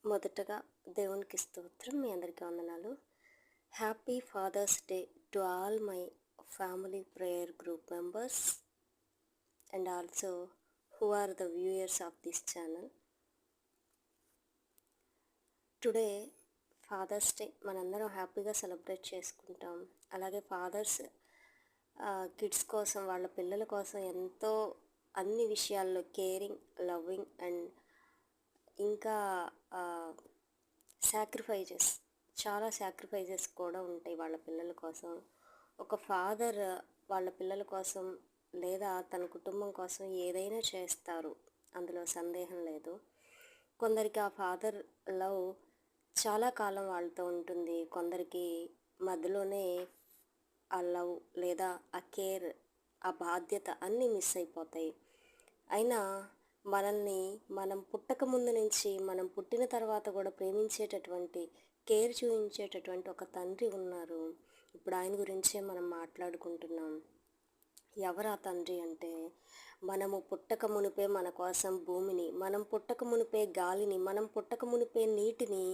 మొదటగా దేవునికి స్తోత్రం. మీ అందరికీ వందనాలు. Happy father's day to all my family prayer group members and also who are the viewers of this channel. Today father's day మనందరం హ్యాపీగా సెలబ్రేట్ చేసుకుంటాం. అలాగే ఫాదర్స్ కిడ్స్ కోసం, వాళ్ళ పిల్లల కోసం ఎంతో అన్ని విషయాల్లో కేరింగ్, లవ్వింగ్ అండ్ ఇంకా చాలా సాక్రిఫైజెస్ కూడా ఉంటాయి వాళ్ళ పిల్లల కోసం. ఒక ఫాదర్ వాళ్ళ పిల్లల కోసం లేదా తన కుటుంబం కోసం ఏదైనా చేస్తారు, అందులో సందేహం లేదు. కొందరికి ఆ ఫాదర్ లవ్ చాలా కాలం వాళ్ళతో ఉంటుంది, కొందరికి మధ్యలోనే ఆ లవ్ లేదా ఆ కేర్, ఆ బాధ్యత అన్నీ మిస్ అయిపోతాయి. అయినా మనం పుట్టక ముందు నుంచి మనం పుట్టిన తర్వాత కూడా ప్రేమించేటటువంటి, కేర్ చూపించేటటువంటి ఒక తండ్రి ఉన్నారు. ఇప్పుడు ఆయన గురించే మనం మాట్లాడుకుంటున్నాం. ఎవరు ఆ తండ్రి అంటే, మనము పుట్టక మునిపే మన కోసం భూమిని, మనం పుట్టక మునిపే గాలిని, మనం పుట్టక మునిపే నీటిని,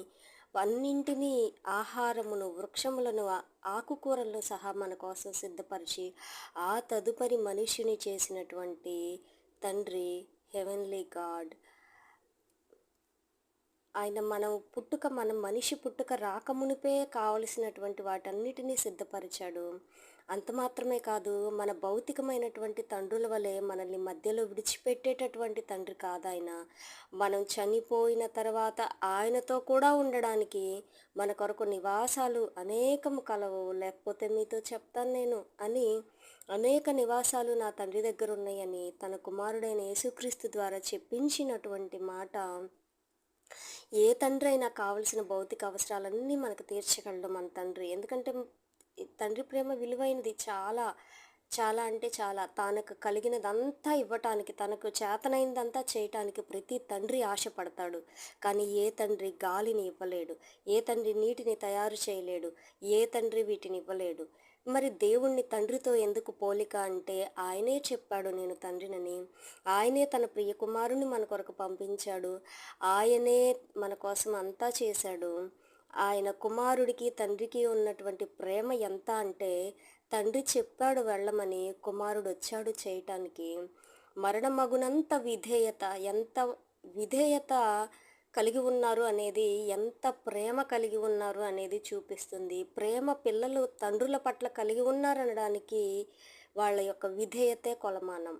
అన్నింటినీ, ఆహారమును, వృక్షములను, ఆకుకూరలను సహా మన కోసం సిద్ధపరిచి ఆ తదుపరి మనిషిని చేసినటువంటి తండ్రి హెవెన్లీ గాడ్. ఆయన మనం మనిషి పుట్టుక రాకమునిపే కావలసినటువంటి వాటన్నిటినీ సిద్ధపరిచాడు. అంత మాత్రమే కాదు, మన భౌతికమైనటువంటి తండ్రుల వలె మనల్ని మధ్యలో విడిచిపెట్టేటటువంటి తండ్రి కాదాయన. మనం చనిపోయిన తర్వాత ఆయనతో కూడా ఉండడానికి మన కొరకు నివాసాలు అనేకము కలవు. లేకపోతే మీతో చెప్తాను నేను అని, అనేక నివాసాలు నా తండ్రి దగ్గర ఉన్నాయని తన కుమారుడైన యేసుక్రీస్తు ద్వారా చెప్పించినటువంటి మాట. ఏ తండ్రి అయినా కావలసిన భౌతిక అవసరాలన్నీ మనకు తీర్చగలడు మన తండ్రి. ఎందుకంటే తండ్రి ప్రేమ విలువైనది, చాలా చాలా అంటే చాలా. తనకు కలిగినదంతా ఇవ్వటానికి, తనకు చేతనైందంతా చేయటానికి ప్రతి తండ్రి ఆశపడతాడు. కానీ ఏ తండ్రి గాలిని ఇవ్వలేడు, ఏ తండ్రి నీటిని తయారు చేయలేడు, ఏ తండ్రి వీటిని ఇవ్వలేడు. మరి దేవుణ్ణి తండ్రితో ఎందుకు పోలిక అంటే, ఆయనే చెప్పాడు నేను తండ్రినని. ఆయనే తన ప్రియ కుమారుని మన కొరకు పంపించాడు. ఆయనే మన కోసం అంతా చేశాడు. ఆయన కుమారుడికి తండ్రికి ఉన్నటువంటి ప్రేమ ఎంత అంటే, తండ్రి చెప్పాడు వెళ్ళమని, కుమారుడు వచ్చాడు చేయటానికి. మరణమగునంత విధేయత, ఎంత విధేయత కలిగి ఉన్నారు అనేది, ఎంత ప్రేమ కలిగి ఉన్నారు అనేది చూపిస్తుంది. ప్రేమ పిల్లలు తండ్రుల పట్ల కలిగి ఉన్నారనడానికి వాళ్ళ యొక్క విధేయతే కొలమానం.